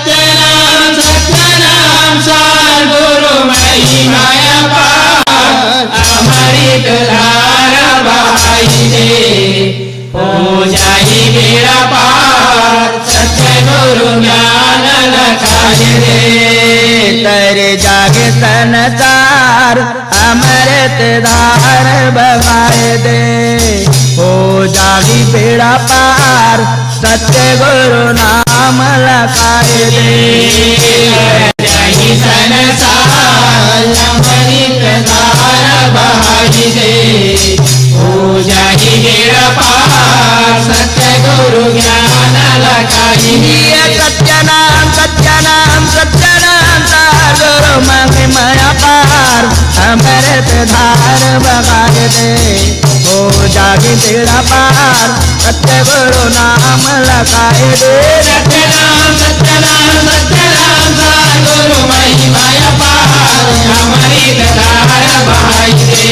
सत्यनाम सत्यनाम सद्गुरु महिमाया पार अमृत धारा बहाई दे हो जाई बेड़ा पार सतगुरु ज्ञान लखाई दे तर जागे संसार अमृत धार बहाई दे हो जागी बेड़ा पार सतगुरु नाम लखाई दे जागी संसार अमृत धार बहाई दे हो जागी बेड़ा पार सतगुरु ज्ञान लखाई दे सत्यनाम सत्यनाम सत्यनाम सद्गुरु महिमाया पार अमृत धार बहाई दे हो जागी बेड़ा पार सतगुरु नाम लखाई दे सत्यनाम सत्यनाम सत्यनाम सद्गुरु महिमाया पार अमृत धार बहाई दे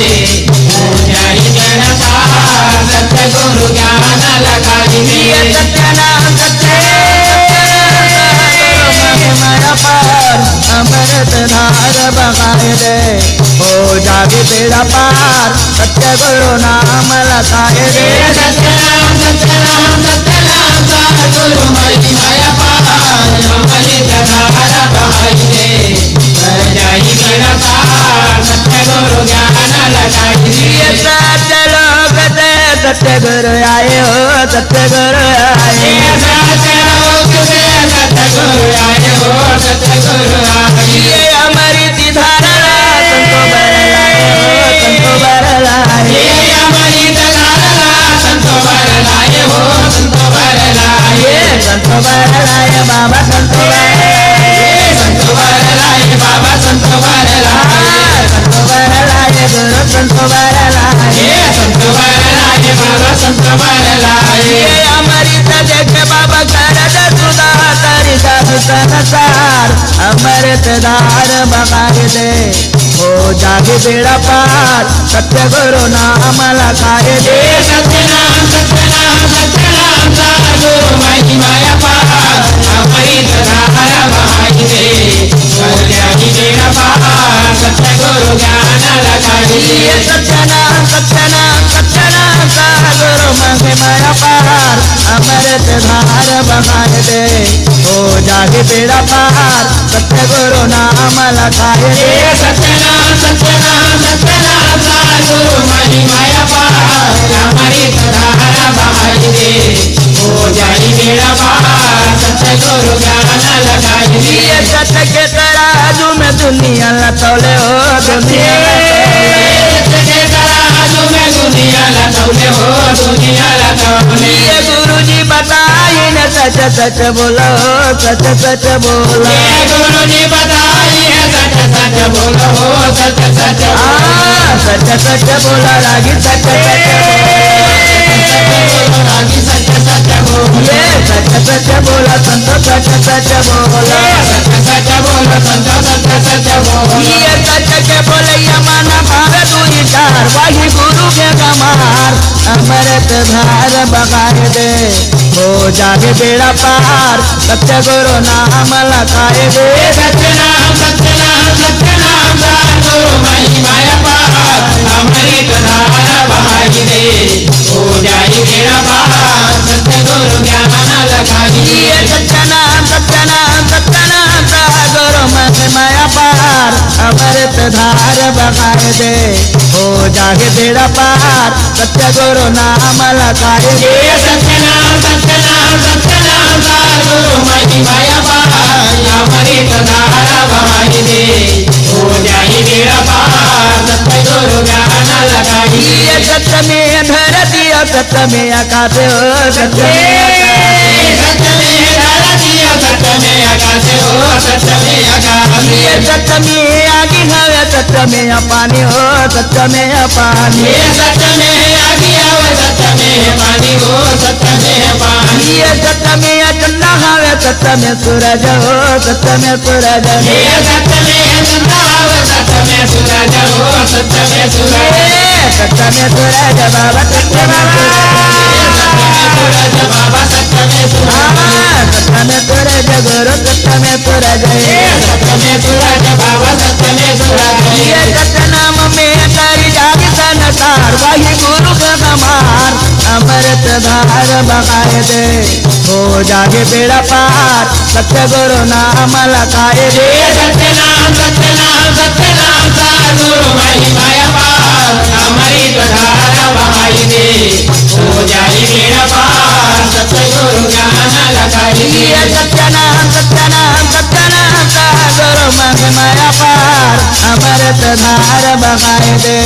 हो जाई बेड़ा पार सतगुरु ज्ञान लखाई दे सत्यनाम महिमाया पार अमृत धार बहाई दे हो जागी बेड़ा पार सतगुरु नाम लखाई दे सत्यनाम सत्यनाम सत्यनाम सद्गुरु महिमाया पार अमृत धार बहाई दे हो जाई बेड़ा पार सतगुरु ज्ञान लखाई दे सत्य लोक से सतगुरु आए हो सतगुरु आए सत्य लोक से सतगुरु आए हो सतगुरु आए ये अमृत धारा संतो बरलाए हो संतो बरलाए ये अमृत धारा संतो बरलाए हो संतो बरलाए संतो बरलाए बाबा संतो बरलाए संतो बरलाए बाबा संतो बरलाए संतो बरलाए गुरु संतो बरलाए संतो बरलाए बाबा संतो बरलाए ये अमृत देख बाबा कर सुधा तारी साधु संसार अमृत धार बहाई दे हो जागे बेड़ा पार सतगुरु नाम लखाई दे सत्यनाम सत्यनाम सत्यनाम सद्गुरु महिमाया पार अमृत धार बहाई दे हो जागे बेड़ा पार सतगुरु ज्ञान लखाई दे सत्यनाम सत्यनाम सत्यनाम सद्गुरु महिमाया पार अमृत धार बहाई दे हो जागे बेड़ा पार सतगुरु नाम लखाई दे सत्यनाम सत्यनाम सत्यनाम सद्गुरु महिमाया पार अमृत धार बहाई दे हो जाई बेड़ा पार सतगुरु ज्ञान लखाई दे सत्य के तराजू में दुनिया लतौले हो दुनिया के तराजू में दुनिया लतौले हो दुनिया लतौले ये गुरुजी बताई न सच सच बोलो सच सच बोलो ये गुरुजी बताई है सच सच बोलो सच सच सच सच बोला रागी सच सच रागी सच सच बोलो ये सच सच बोला संतो सच सच बोलो सच सच बोला संतो सच सच बोलो ये सच के बोले यमाना भावे दूरी चार वही गुरु के कमार अमृत धार बहाई दे हो जागे बेड़ा पार सतगुरु नाम लखाई दे सत्यनाम सत्यनाम सत्यनाम सद्गुरु महिमाया पार अमृत धार बहाई दे हो जाई बेड़ा पार सतगुरु ज्ञान लखाई दे सत्यनाम सत्यनाम सत्यनाम सद्गुरु महिमाया पार अमृत धार बहाई दे हो जागे बेड़ा पार सतगुरु नाम लखाई दे सत्यनाम सत्यनाम सत्यनाम सद्गुरु महिमाया पार अमृत धार बहाई दे हो जाई बेड़ा पार सतगुरु ज्ञान लखाई दे सत्य में धरती सत्य में आकाश हो सत्य में धरती सत्य में आकाश हो सत्य में आकाश ये सत्य में आगे हवे सत्य में पानी हो सत्य में पानी सत्य में आगे हवे सत्य में पानी हो सत्य में पानी ये सत्य में चंदा हवे सत्य में सूरज हो सत्य में सूरज ये सत्य में चंदा हवे सत्य में सूरज हो सत्य में सूरज सत्य में सूरज बाबा सत्य में सूरज बाबा सत्य में सूरज सत्य में सूरज गुरु सत्य में धार बगाए दे हो जागे बेड़ा पार सतगुरु नाम लगाए दे सत्यनाम सत्यनाम सत्यनाम सतगुरु महिमा पार अमृत धारा बहाई दे हो जाए बेड़ा पार सतगुरु ज्ञान लगाई दे सत्यनाम सत्यनाम सत्यनाम सतगुरु महिमा पार अमृत धार बगाए दे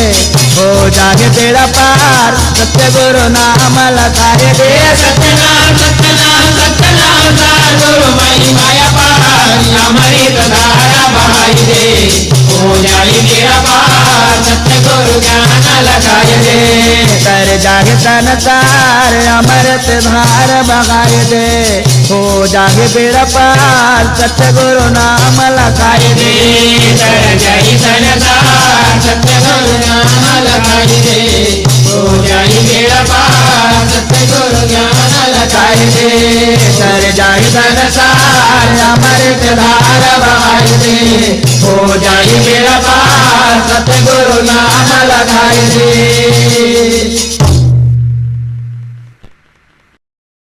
हो जागे बेड़ा पार सतगुरु नाम लगाए दे सत्यनाम सत्यनाम सत्यनाम सतगुरु महिमा पार अमृत धारा बहाई दे हो जाए बेड़ा पार सतगुरु ज्ञान लगाई दे कर जागे संसार अमृत धार बगाए दे हो जागे बेड़ा पार सतगुरु नाम लगाए दे कर जाए संसार सतगुरु नाम लगाई दे हो जाए बेड़ा पार सतगुरु ज्ञान लगाई दे कर जागे संसार अमृत धार बगाए दे हो जागे बेड़ा पार सतगुरु नाम लगाए दे